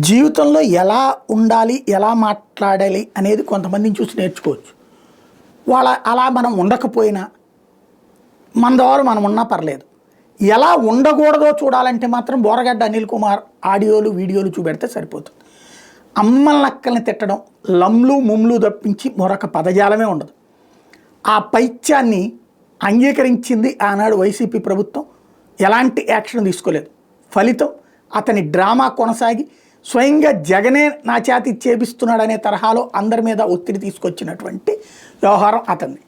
జీవితంలో ఎలా ఉండాలి, ఎలా మాట్లాడాలి అనేది కొంతమందిని చూసి నేర్చుకోవచ్చు. అలా మనం ఉండకపోయినా మన ద్వారా మనం ఉన్నా పర్లేదు. ఎలా ఉండకూడదో చూడాలంటే మాత్రం బోరగడ్డ అనిల్ కుమార్ ఆడియోలు వీడియోలు చూపెడితే సరిపోతుంది. అమ్మలక్కల్ని తిట్టడం లమ్లు ముమ్లు తప్పించి మరొక పదజాలమే ఉండదు. ఆ పైత్యాన్ని అంగీకరించింది ఆనాడు వైసీపీ ప్రభుత్వం. ఎలాంటి యాక్షన్ తీసుకోలేదు. ఫలితం అతని డ్రామా కొనసాగి స్వయంగా జగనే నా చేతి చేపిస్తున్నాడనే తరహాలో అందరి మీద ఒత్తిడి తీసుకొచ్చినటువంటి వ్యవహారం అతన్ని.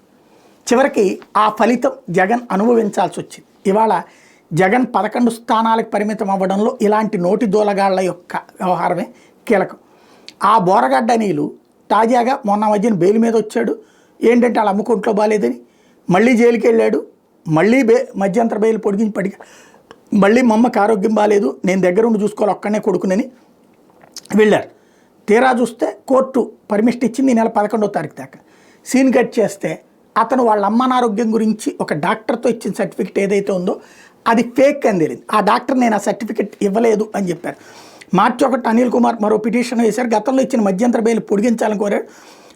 చివరికి ఆ ఫలితం జగన్ అనుభవించాల్సి వచ్చింది. ఇవాళ జగన్ 11 స్థానాలకు పరిమితం అవ్వడంలో ఇలాంటి నోటి దూలగాళ్ల యొక్క వ్యవహారమే కీలకం. ఆ బోరగడ్డ నీళ్ళు తాజాగా మొన్న మధ్యన బెయిల్ మీద వచ్చాడు. ఏంటంటే వాళ్ళ అమ్ముకుంట్లో బాగాలేదని మళ్ళీ జైలుకి వెళ్ళాడు. మళ్ళీ మధ్యంతర బెయిల్ పొడిగించి మళ్ళీ మా అమ్మకి ఆరోగ్యం బాగాలేదు, నేను దగ్గర ఉండి చూసుకోవాలి, ఒక్కనే కొడుకునని వెళ్ళారు. తీరా చూస్తే కోర్టు పర్మిషన్ ఇచ్చింది ఈ నెల 11వ తారీఖు దాకా. సీన్ కట్ చేస్తే అతను వాళ్ళ అమ్మ అనారోగ్యం గురించి ఒక డాక్టర్తో ఇచ్చిన సర్టిఫికెట్ ఏదైతే ఉందో అది ఫేక్ అని తెలియదు. ఆ డాక్టర్ నేను ఆ సర్టిఫికెట్ ఇవ్వలేదు అని చెప్పారు. మార్చి 1 అనిల్ కుమార్ మరో పిటిషన్ వేశారు. గతంలో ఇచ్చిన మధ్యంతర బెయిల్ పొడిగించాలని కోరాడు.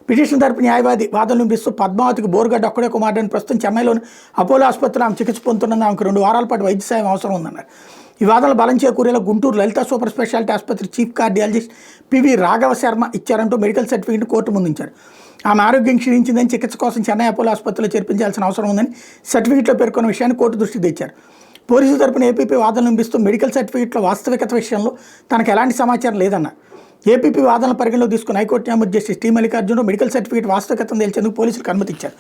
పిటిషన్ తరపు న్యాయవాది వాదనలు వినిపిస్తూ పద్మావతికి బోరగడ్డ ఒక్కడే కుమారుడని ప్రస్తుతం చెన్నైలోని అపోలో ఆసుపత్రిలో ఆమె చికిత్స పొందుతున్నది. ఆమెకు 2 వారాల పాటు వైద్య సాయం అవసరం ఉందన్నారు. ఈ వాదనలు బలం చేకూరేలా గుంటూరు లలిత సూపర్ స్పెషాలిటీ ఆసుపత్రి chief cardiologist P V Raghava Sharma ఇచ్చారంటూ మెడికల్ సర్టిఫికెట్ కోర్టు ముందుంచారు. ఆమె ఆరోగ్యం క్షీణించిందని చికిత్స కోసం చెన్నై అపోలో ఆసుపత్రిలో చేర్పించాల్సిన అవసరం ఉందని సర్టిఫికెట్లో పేర్కొన్న విషయాన్ని కోర్టు దృష్టికి తెచ్చారు. పోలీసుల తరపున ఏపీపీ వాదనలు వినిపిస్తూ మెడికల్ సర్టిఫికెట్లో వాస్తవికత విషయంలో తనకు ఎలాంటి సమాచారం లేదన్నారు. ఏపీపీ వాదనల పరిగణలో తీసుకున్న హైకోర్టు న్యాయమూర్తి justice T Mallikarjuna medical certificate వాస్తవికతను తేల్చేందుకు పోలీసులకు అనుమతిచ్చారు.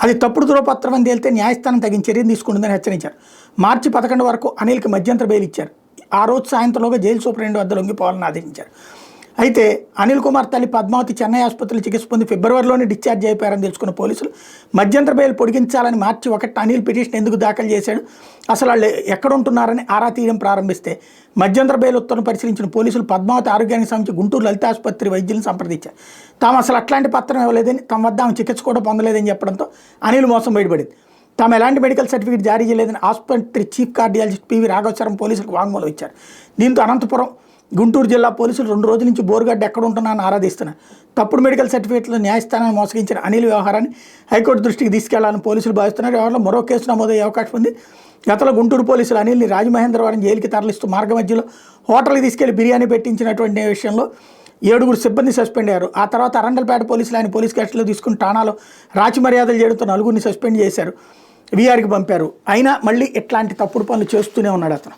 అది తప్పుడు ధృవపత్రం అని తేలితే న్యాయస్థానం తగిన చర్యను తీసుకుంటుందని హెచ్చరించారు. మార్చి 11 వరకు అనిల్కి మధ్యంతర బెయిల్ ఇచ్చారు. ఆ రోజు సాయంత్రంలోగా జైలు సూపరింటెండెంట్ వద్ద లొంగిపోవాలని ఆదేశించారు. అయితే అనిల్ కుమార్ తల్లి పద్మావతి చెన్నై ఆసుపత్రిలో చికిత్స పొంది ఫిబ్రవరిలోనే డిశ్చార్జ్ అయిపోయారని తెలుసుకున్న పోలీసులు మధ్యంతర బెయిల్ పొడిగించాలని మార్చి 1 అనిల్ పిటిషన్ ఎందుకు దాఖలు చేశాడు, అసలు వాళ్ళు ఎక్కడ ఉంటున్నారని ఆరా తీయడం ప్రారంభిస్తే మధ్యంతర బెయిల్ ఉత్తర్వును పరిశీలించిన పోలీసులు పద్మావతి ఆరోగ్యానికి సంబంధించి గుంటూరు లలిత ఆసుపత్రి వైద్యులను సంప్రదించారు. తాము అసలు అట్లాంటి పత్రం ఇవ్వలేదని, తమ వద్ద ఆమె చికిత్స కూడా పొందలేదని చెప్పడంతో అనిల్ మోసం బయటపడింది. తాము ఎలాంటి మెడికల్ సర్టిఫికేట్ జారీ చేయలేదని ఆసుపత్రి chief cardiologist P V Raghava Sharma పోలీసులకు వాంగ్మూలం ఇచ్చారు. దీంతో అనంతపురం గుంటూరు జిల్లా పోలీసులు 2 రోజుల నుంచి బోరగడ్డ ఎక్కడ ఉంటున్నారని ఆరాధిస్తున్నారు. తప్పుడు మెడికల్ సర్టిఫికేట్లో న్యాయస్థానాన్ని మోసగించిన అనిల్ వ్యవహారాన్ని హైకోర్టు దృష్టికి తీసుకెళ్లాలని పోలీసులు భావిస్తున్నారు. వ్యవహారంలో మరో కేసు నమోదయ్యే అవకాశం ఉంది. గతంలో గుంటూరు పోలీసులు అనిల్ని రాజమహేంద్రవరం జైలుకి తరలిస్తూ మార్గ మధ్యలో హోటల్కి తీసుకెళ్లి బిర్యానీ పెట్టించినటువంటి విషయంలో 7 సిబ్బంది సస్పెండ్ అయ్యారు. ఆ తర్వాత అరండల్పేట పోలీసులు ఆయన పోలీస్ కస్టడీలో తీసుకుని ఠాణాలో రాచి మర్యాదలు చేయడంతో 4 సస్పెండ్ చేశారు, వీఆర్కి పంపారు. అయినా మళ్ళీ ఇట్లాంటి తప్పుడు పనులు చేస్తూనే ఉన్నాడు అతను.